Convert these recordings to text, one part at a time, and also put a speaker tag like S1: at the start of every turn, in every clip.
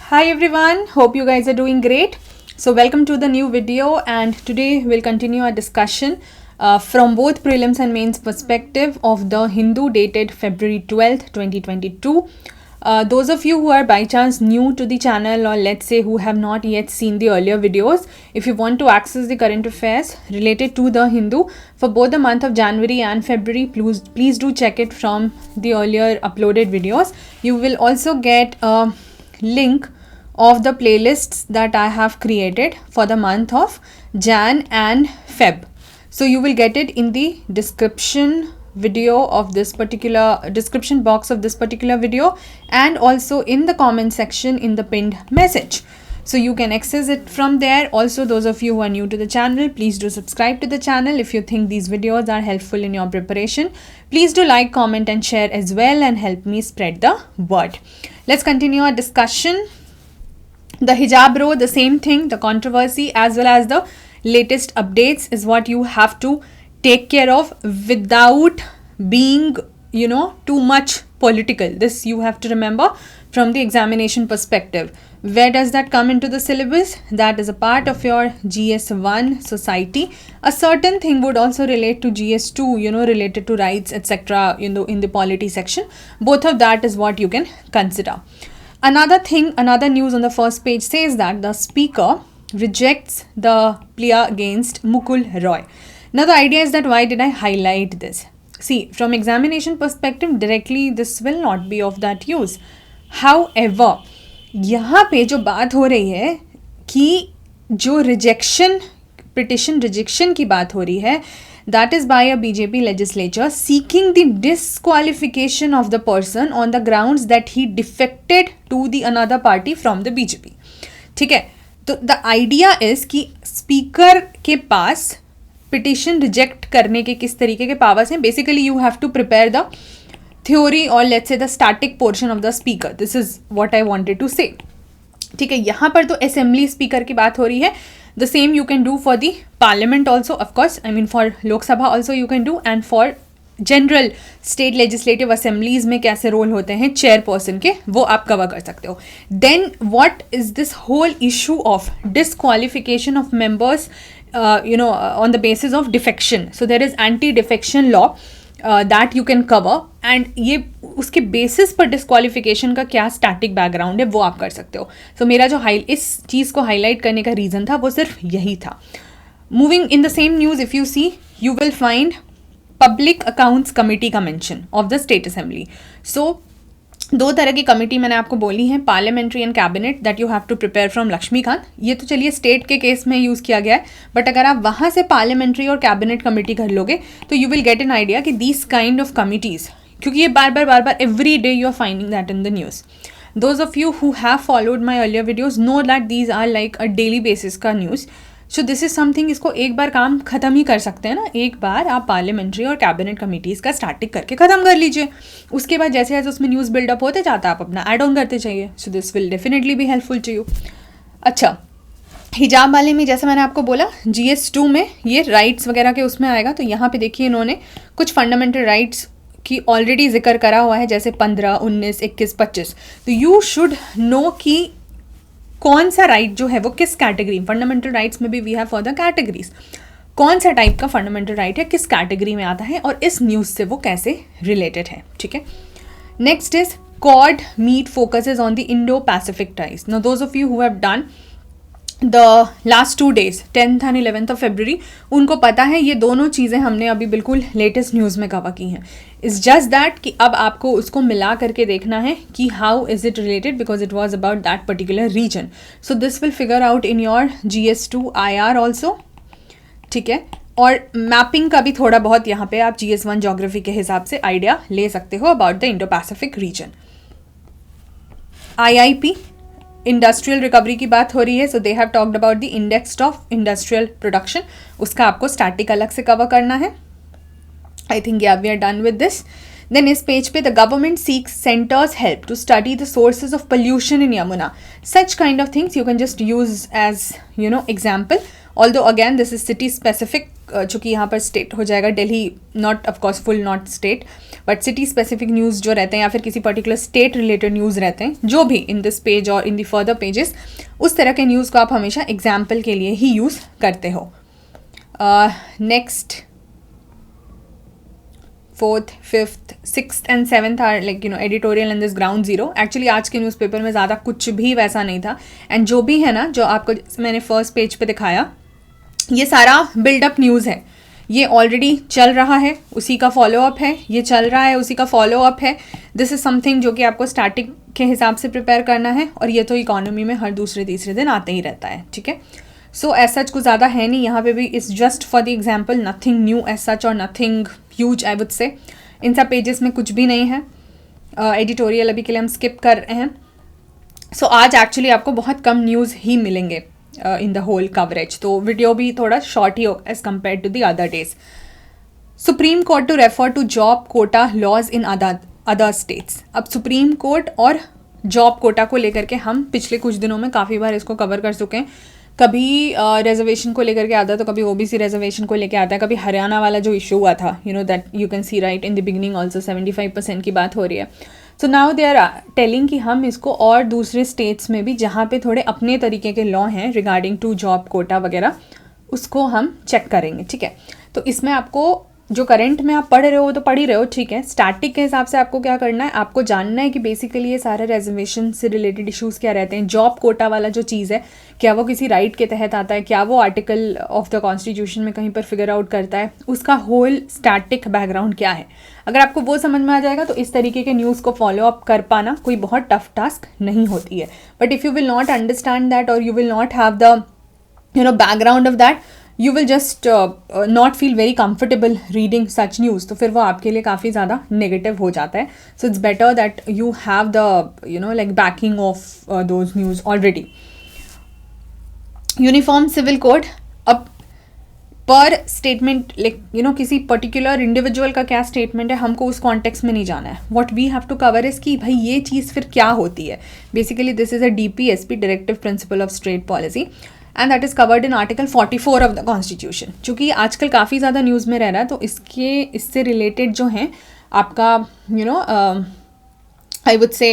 S1: Hi everyone, hope you guys are doing great. So welcome to the new video, and today we'll continue our discussion from both prelims and mains perspective of the Hindu dated February 12th, 2022. Those of you who are by chance new to the channel, or let's say who have not yet seen the earlier videos, if you want to access the current affairs related to the Hindu for both the month of January and February, please do check it from the earlier uploaded videos. You will also get a link of the playlists that I have created for the month of Jan and Feb. So you will get it in the description video of this particular description box of this particular video, and also in the comment section in the pinned message. So you can access it from there. Also, those of you who are new to the channel, please do subscribe to the channel. If you think these videos are helpful in your preparation, please do like, comment and share as well, and help me spread the word. Let's continue our discussion. The hijab row, the same thing, the controversy as well as the latest updates is what you have to take care of without being, too much political. This you have to remember from the examination perspective. Where does that come into the syllabus? That is a part of your GS1 society. A certain thing would also relate to GS2, related to rights, etc. in the polity section. Both of that is what you can consider. Another news on the first page says that the speaker rejects the plea against Mukul Roy. Now the idea is that why did I highlight this? See, from examination perspective, directly this will not be of that use. However, यहाँ पे जो बात हो रही है कि जो petition rejection की बात हो रही है, that is by a BJP legislature seeking the disqualification of the person on the grounds that he defected to the another party from the BJP. ठीक है, तो the idea is कि speaker के पास petition reject करने के किस तरीके के powers हैं. Basically you have to prepare the theory or let's say the static portion of the speaker. This is what I wanted to say. ठीक है, यहाँ पर तो assembly speaker की बात हो रही है. The same you can do for the parliament also, of course. I mean for Lok Sabha also you can do, and for general state legislative assemblies में कैसे रोल होते हैं chairperson के, वो आप कवर कर सकते हो. Then what is this whole issue of disqualification of members on the basis of defection? So there is anti-defection law that you can cover, and ये उसके बेसिस पर डिस्क्वालिफिकेशन का क्या स्टैटिक बैकग्राउंड है वो आप कर सकते हो. सो मेरा जो इस चीज़ को हाईलाइट करने का रीज़न था वो सिर्फ यही था. Moving in the same news, if you see you will find public accounts committee का mention of the state assembly. So दो तरह की कमेटी मैंने आपको बोली है, parliamentary and cabinet, that you have to prepare from Laxmikanth. ये तो चलिए स्टेट के केस में यूज़ किया गया है, बट अगर आप वहाँ से पार्लियामेंट्री और कैबिनेट कमेटी कर लोगे तो you will get an idea कि दीज काइंड ऑफ कमिटीज़, क्योंकि ये बार बार every day you are finding that in the news. Those of you who have followed my earlier videos know that these are like a daily basis का news. So this is something, इसको एक बार काम ख़त्म ही कर सकते हैं ना. एक बार आप पार्लियामेंट्री और कैबिनेट कमिटीज़ का स्टार्टिंग करके ख़त्म कर लीजिए. उसके बाद जैसे जैसे उसमें न्यूज़ बिल्डअप होते जाता है आप अपना ऐड ऑन करते चाहिए. So this will definitely be helpful to you. अच्छा, हिजाब वाले में जैसे मैंने आपको बोला GS2 में ये राइट्स वगैरह के उसमें आएगा. तो यहाँ पे देखिए इन्होंने कुछ फंडामेंटल राइट्स की ऑलरेडी जिक्र करा हुआ है, जैसे 15, 19, 21, 25. तो यू शुड नो कि कौन सा राइट जो है वो किस कैटेगरी, फंडामेंटल राइट्स में भी we have for the categories, कौन सा टाइप का फंडामेंटल राइट है किस कैटेगरी में आता है और इस न्यूज़ से वो कैसे रिलेटेड है. ठीक है, next is Quad meet focuses on the Indo Pacific ties. Now those of you who have done the last 2 days 10th and 11th of February, उनको पता है ये दोनों चीज़ें हमने अभी बिल्कुल लेटेस्ट न्यूज़ में कवर की हैं. इट्स जस्ट दैट कि अब आपको उसको मिला करके देखना है कि how is it related, because it was about that particular region. So this will figure out in your GS2 IR also. ठीक है, और मैपिंग का भी थोड़ा बहुत यहाँ पे आप GS1 जोग्राफी के हिसाब से आइडिया ले सकते हो about the Indo Pacific region. IIP industrial recovery की बात हो रही है. So they have talked about the index of industrial production. उसका आपको स्टैटिक अलग से कवर करना है. I think yeah we are done with this. Then इस पेज पे the government seeks centres help to study the sources of pollution in Yamuna. Such kind of things you can just use as example. Although again this is city specific, चूँकि यहाँ पर state हो जाएगा Delhi, not of course full not state, but city specific news जो रहते हैं या फिर किसी पर्टिकुलर स्टेट रिलेटेड न्यूज़ रहते हैं, जो भी इन दिस पेज और इन दी फर्दर पेजेस, उस तरह के न्यूज़ को आप हमेशा एग्जाम्पल के लिए ही यूज़ करते हो. Next, 4th, 5th, 6th and 7th are like editorial in this ground zero. Actually आज के न्यूज़पेपर में ज़्यादा कुछ भी वैसा नहीं था, एंड जो भी है ना, जो आपको मैंने फर्स्ट पेज पे दिखाया, ये सारा बिल्डअप न्यूज़ है. ये ऑलरेडी चल रहा है, उसी का फॉलोअप है, ये चल रहा है, उसी का फॉलोअप है. दिस इज़ समथिंग जो कि आपको स्टार्टिंग के हिसाब से प्रिपेयर करना है, और ये तो इकोनॉमी में हर दूसरे तीसरे दिन आते ही रहता है. ठीक है, सो एज सच कुछ ज़्यादा है नहीं यहाँ पे भी. It's just for the example, nothing new as such और nothing huge I would say. इन सब पेजेस में कुछ भी नहीं है. एडिटोरियल अभी के लिए हम स्किप कर रहे हैं. सो आज एक्चुअली आपको बहुत कम न्यूज़ ही मिलेंगे इन द होल कवरेज, तो वीडियो भी थोड़ा शॉर्ट ही हो as compared to the other days. Supreme Court to refer to job quota laws in other states. अब सुप्रीम कोर्ट और जॉब कोटा को लेकर के हम पिछले कुछ दिनों में काफ़ी बार इसको कवर कर चुके हैं. कभी रिजर्वेशन को लेकर के आता है, तो कभी ओबीसी रिजर्वेशन को लेकर आता है, कभी हरियाणा वाला जो इशू हुआ था, that you can see right in the beginning also 75% की बात हो रही है. So now they are telling कि हम इसको और दूसरे स्टेट्स में भी जहाँ पे थोड़े अपने तरीके के लॉ हैं रिगार्डिंग टू जॉब कोटा वगैरह, उसको हम चेक करेंगे. ठीक है, तो इसमें आपको जो करंट में आप पढ़ रहे हो तो पढ़ ही रहे हो, ठीक है. स्टैटिक के हिसाब से आपको क्या करना है, आपको जानना है कि बेसिकली ये सारे रिजर्वेशन से रिलेटेड इश्यूज़ क्या रहते हैं. जॉब कोटा वाला जो चीज़ है, क्या वो किसी राइट के तहत आता है, क्या वो आर्टिकल ऑफ द कॉन्स्टिट्यूशन में कहीं पर फिगर आउट करता है, उसका होल स्टैटिक बैकग्राउंड क्या है. अगर आपको वो समझ में आ जाएगा तो इस तरीके के न्यूज़ को फॉलो अप कर पाना कोई बहुत टफ टास्क नहीं होती है. But if you will not understand that और you will not have the background of that, you will just not feel very comfortable reading such news, तो फिर वो आपके लिए काफ़ी ज़्यादा नेगेटिव हो जाता है. So it's better that you have the like backing of those news already. Uniform civil code. अब पर स्टेटमेंट लाइक किसी पर्टिकुलर इंडिविजुअल का क्या स्टेटमेंट है, हमको उस कॉन्टेक्स्ट में नहीं जाना है. What we have to cover is कि भाई ये चीज़ फिर क्या होती है. Basically this is a DPSP, directive principle of state policy, and that is covered in article 44 of the constitution. चूँकि आजकल काफ़ी ज़्यादा न्यूज़ में रह रहा है, तो इससे रिलेटेड जो हैं आपका I would say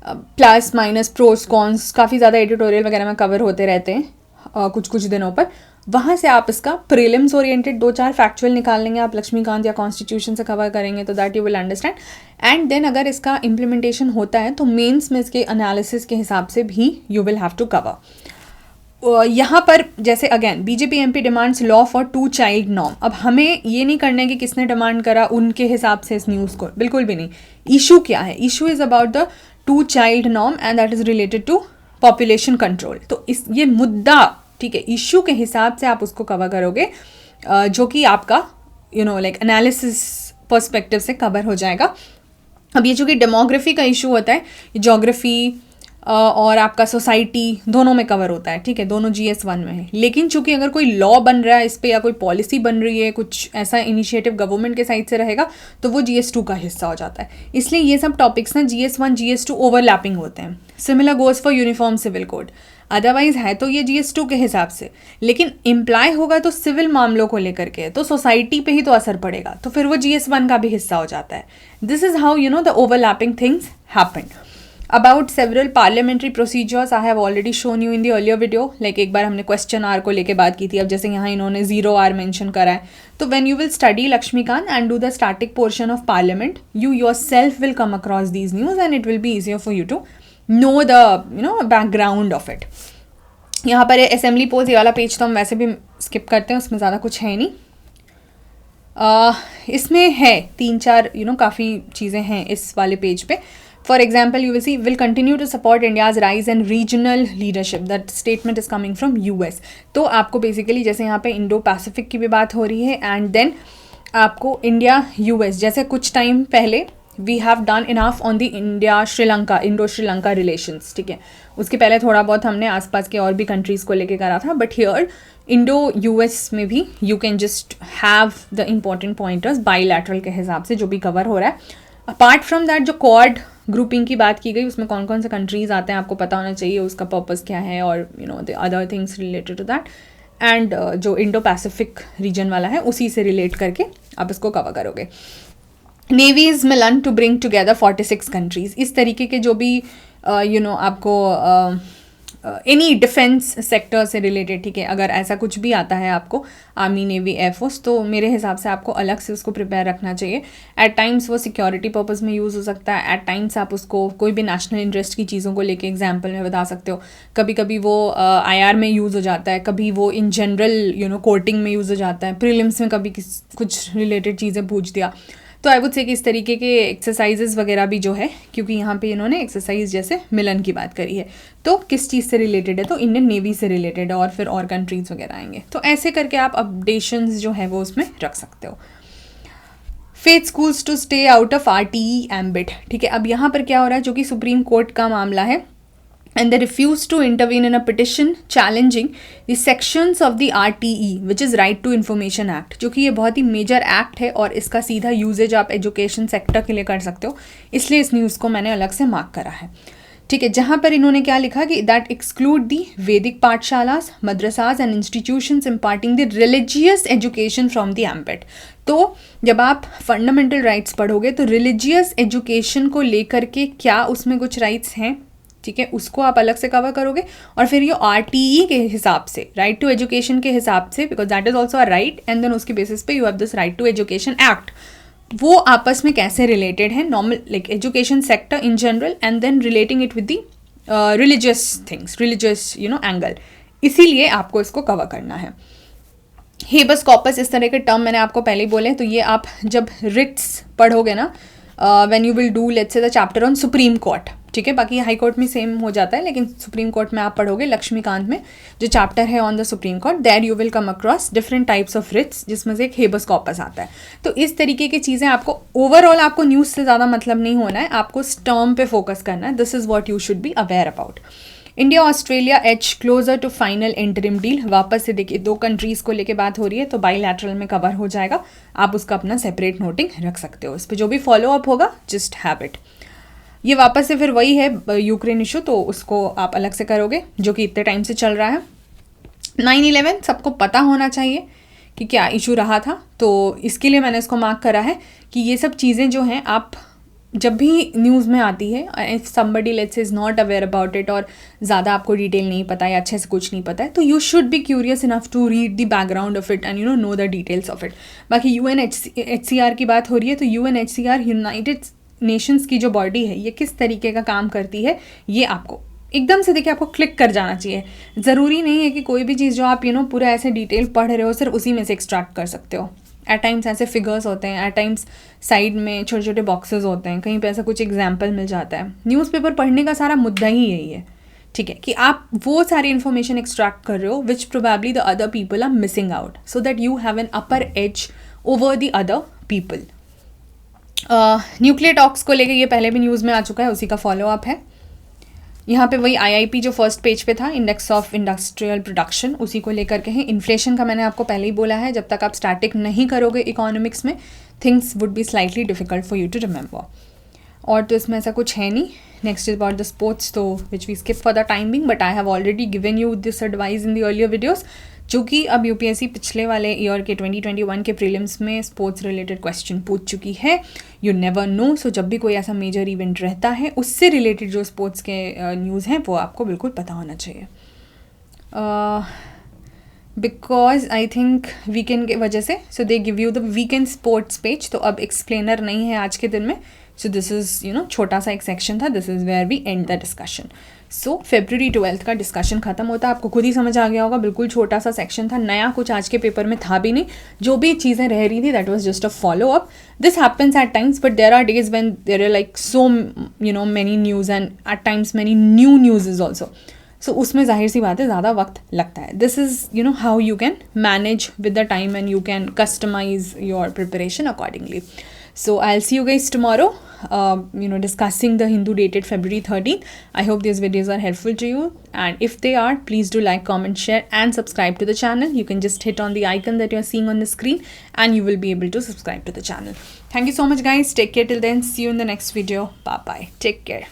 S1: plus minus pros cons काफ़ी ज़्यादा एडिटोरियल वगैरह में कवर होते रहते हैं कुछ दिनों पर. वहाँ से आप इसका प्रीलिम्स ओरिएंटेड 2-4 फैक्चुअल निकाल लेंगे आप लक्ष्मीकांत या कॉन्स्टिट्यूशन से कवर करेंगे, तो that you will understand. And then अगर इसका इम्प्लीमेंटेशन होता है तो मेंस में इसके एनालिसिस के हिसाब से भी you will have to cover. यहाँ पर जैसे again BJP MP demands law for 2 child norm. अब हमें ये नहीं करना है कि किसने डिमांड करा उनके हिसाब से इस न्यूज़ को, बिल्कुल भी नहीं. इशू क्या है, issue is about the 2 child norm and that is related to population control. तो ये मुद्दा, ठीक है, इशू के हिसाब से आप उसको कवर करोगे, जो कि आपका लाइक एनालिसिस पर्सपेक्टिव से कवर हो जाएगा. अब ये चूँकि डेमोग्राफी का इशू होता है, जोग्राफी और आपका सोसाइटी दोनों में कवर होता है. ठीक है, दोनों GS1 में है. लेकिन चूंकि अगर कोई लॉ बन रहा है इस पर या कोई पॉलिसी बन रही है, कुछ ऐसा इनिशिएटिव गवर्नमेंट के साइड से रहेगा, तो वो GS2 का हिस्सा हो जाता है. इसलिए ये सब टॉपिक्स ना GS1 GS2 ओवरलैपिंग होते हैं. Similar goes for uniform civil code. Otherwise है तो ये GS2 के हिसाब से, लेकिन इम्प्लाई होगा तो सिविल मामलों को लेकर के, तो सोसाइटी पे ही तो असर पड़ेगा, तो फिर वो GS1 का भी हिस्सा हो जाता है. This is how the overlapping things happen. About several parliamentary procedures I have already shown you in the earlier video. Like एक बार हमने क्वेश्चन आर को लेके बात की थी. अब जैसे यहाँ इन्होंने 0R मेंशन करा है, तो when you will study Laxmikant and do the static portion of parliament, you yourself will come across these news and it will be easier for you to know the background of it. यहाँ पर assembly poles, ये वाला page तो हम वैसे भी skip करते हैं, उसमें ज़्यादा कुछ है नहीं. इसमें है 3-4 काफ़ी चीज़ें हैं इस वाले पेज पे. For example, you will see, will continue to support India's rise and regional leadership. That statement is coming from US. तो आपको बेसिकली जैसे यहाँ पे इंडो पैसिफिक की भी बात हो रही है, एंड देन आपको इंडिया US, जैसे कुछ टाइम पहले we have done enough on the India Sri Lanka, Indo Sri Lanka relations. ठीक है, उसके पहले थोड़ा बहुत हमने आसपास के और भी कंट्रीज़ को लेके करा था, बट हियर इंडो US में भी you can just have the important pointers bilateral के हिसाब से जो भी कवर हो रहा है. अपार्ट फ्रॉम दैट जो क्वाड ग्रुपिंग की बात की गई, उसमें कौन कौन से कंट्रीज़ आते हैं आपको पता होना चाहिए, उसका पर्पस क्या है, और the other things related to that. And जो इंडो पैसिफिक रीजन वाला है उसी से रिलेट करके आप इसको कवर करोगे. Navies Milan to bring together 46 countries. इस तरीके के जो भी आपको एनी डिफेंस सेक्टर से रिलेटेड, ठीक है, अगर ऐसा कुछ भी आता है आपको आर्मी, नेवी, एयरफोर्स, तो मेरे हिसाब से आपको अलग से उसको प्रिपेयर रखना चाहिए. एट टाइम्स वो सिक्योरिटी पर्पस में यूज़ हो सकता है, एट टाइम्स आप उसको कोई भी नेशनल इंटरेस्ट की चीज़ों को लेके एग्जाम्पल में बता सकते हो. कभी कभी वो IR में यूज़ हो जाता है, कभी वो इन जनरल कोर्टिंग में यूज़ हो जाता है, प्रीलिम्स में कभी कुछ रिलेटेड चीज़ें पूछ दिया. तो आई वुड से कि इस तरीके के एक्सरसाइजेस वगैरह भी जो है, क्योंकि यहाँ पे इन्होंने एक्सरसाइज जैसे मिलन की बात करी है, तो किस चीज़ से रिलेटेड है, तो इंडियन नेवी से रिलेटेड है, और फिर और कंट्रीज़ वगैरह आएंगे. तो ऐसे करके आप अपडेशंस जो है वो उसमें रख सकते हो. Faith schools to stay out of RTE ambit. ठीक है, अब यहाँ पर क्या हो रहा है, जो कि सुप्रीम कोर्ट का मामला है, and they refuse to intervene in a petition challenging the sections of the RTE which is Right to Information Act, जो कि ये बहुत ही मेजर एक्ट है और इसका सीधा यूजेज आप एजुकेशन सेक्टर के लिए कर सकते हो. इसलिए इस न्यूज़ को मैंने अलग से मार्क करा है. ठीक है, जहाँ पर इन्होंने क्या लिखा कि that exclude the Vedic pathshalas, madrasas and institutions imparting the religious education from the ambit. तो जब आप फंडामेंटल राइट्स पढ़ोगे तो रिलीजियस एजुकेशन को लेकर के क्या उसमें कुछ राइट्स हैं, ठीक है, उसको आप अलग से कवर करोगे. और फिर ये RTE के हिसाब से, राइट टू एजुकेशन के हिसाब से, because that is also a right, and then उसके बेसिस पे you have this right to education act, वो आपस में कैसे रिलेटेड है, normal like education sector in general, and then relating it with the religious things, religious angle. इसीलिए आपको इसको कवर करना है. हेबस कॉर्पस, इस तरह के टर्म मैंने आपको पहले ही बोले, तो ये आप जब रिट्स पढ़ोगे ना, when you will do let's say the chapter on supreme court, ठीक है, बाकी हाई कोर्ट में सेम हो जाता है, लेकिन सुप्रीम कोर्ट में आप पढ़ोगे लक्ष्मीकांत में जो चैप्टर है on the Supreme Court, there you will come across different types of writs, जिसमें से एक हेबस कॉर्पस आता है. तो इस तरीके की चीज़ें आपको ओवरऑल, आपको न्यूज़ से ज़्यादा मतलब नहीं होना है, आपको इस टर्म पे फोकस करना है. This is what you should be aware about. India Australia inch closer to final interim deal. वापस से देखिए 2 कंट्रीज़ को लेके बात हो रही है, तो बाईलैटरल में कवर हो जाएगा. आप उसका अपना सेपरेट नोटिंग रख सकते हो. इस पर जो भी फॉलो अप होगा जस्ट हैव इट. ये वापस से फिर वही है यूक्रेन इशू, तो उसको आप अलग से करोगे, जो कि इतने टाइम से चल रहा है. 9/11 सबको पता होना चाहिए कि क्या इशू रहा था, तो इसके लिए मैंने इसको मार्क करा है कि ये सब चीज़ें जो हैं, आप जब भी न्यूज़ में आती है, if somebody let's is not aware about it, और ज़्यादा आपको डिटेल नहीं पता या अच्छे से कुछ नहीं पता है, तो you should be curious enough to read the background of it and know the details of it. बाकी UNHCR की बात हो रही है, तो UNHCR यूनाइटेड नेशंस की जो बॉडी है, ये किस तरीके का काम करती है, ये आपको एकदम से देखिए आपको क्लिक कर जाना चाहिए. ज़रूरी नहीं है कि कोई भी चीज़ जो आप पूरा ऐसे डिटेल पढ़ रहे हो सिर्फ उसी में से एक्सट्रैक्ट कर सकते हो. एट टाइम्स ऐसे फिगर्स होते हैं, एट टाइम्स साइड में छोटे छोटे बॉक्सेस होते हैं, कहीं पे ऐसा कुछ एग्जाम्पल मिल जाता है. न्यूज़पेपर पढ़ने का सारा मुद्दा ही यही है, ठीक है, कि आप वो सारी इन्फॉर्मेशन एक्सट्रैक्ट कर रहे हो which probably the other people are missing out, so that you have an upper edge over the other people. Nuclear talks को लेके ये पहले भी न्यूज़ में आ चुका है, उसी का फॉलो अप है. यहाँ पे वही IIP जो फर्स्ट पेज पे था, इंडेक्स ऑफ इंडस्ट्रियल प्रोडक्शन, उसी को लेकर के हैं. इन्फ्लेशन का मैंने आपको पहले ही बोला है, जब तक आप स्टैटिक नहीं करोगे इकोनॉमिक्स में, things would be slightly difficult for you to remember. और तो इसमें ऐसा कुछ है नहीं. Next is about the sports, तो which we skip for the time being, but I have already given you this advice in the earlier videos, जो कि अब UPSC पिछले वाले ईयर के 2021 के प्रीलिम्स में स्पोर्ट्स रिलेटेड क्वेश्चन पूछ चुकी है. यू नेवर नो, सो जब भी कोई ऐसा मेजर इवेंट रहता है, उससे रिलेटेड जो स्पोर्ट्स के न्यूज़ हैं वो आपको बिल्कुल पता होना चाहिए. बिकॉज आई थिंक वीकेंड की वजह से, so they give you the weekend sports page, तो अब एक्सप्लेनर नहीं है आज के दिन में. सो दिस इज़ छोटा सा एक सेक्शन था, this is where we end the discussion. So February 12 का डिस्कशन खत्म होता है. आपको खुद ही समझ आ गया होगा, बिल्कुल छोटा सा सेक्शन था, नया कुछ आज के पेपर में था भी नहीं. जो भी चीज़ें रह रही थी that was just a follow up. This happens at times, but there are days when there are like so many news and at times many new news is also. So उसमें जाहिर सी बात है ज़्यादा वक्त लगता है. This is how you can manage with the time and you can customize your preparation accordingly. So I'll see you guys tomorrow, discussing the Hindu dated February 13th. I hope these videos are helpful to you. And if they are, please do like, comment, share and subscribe to the channel. You can just hit on the icon that you're seeing on the screen and you will be able to subscribe to the channel. Thank you so much guys. Take care till then. See you in the next video. Bye bye. Take care.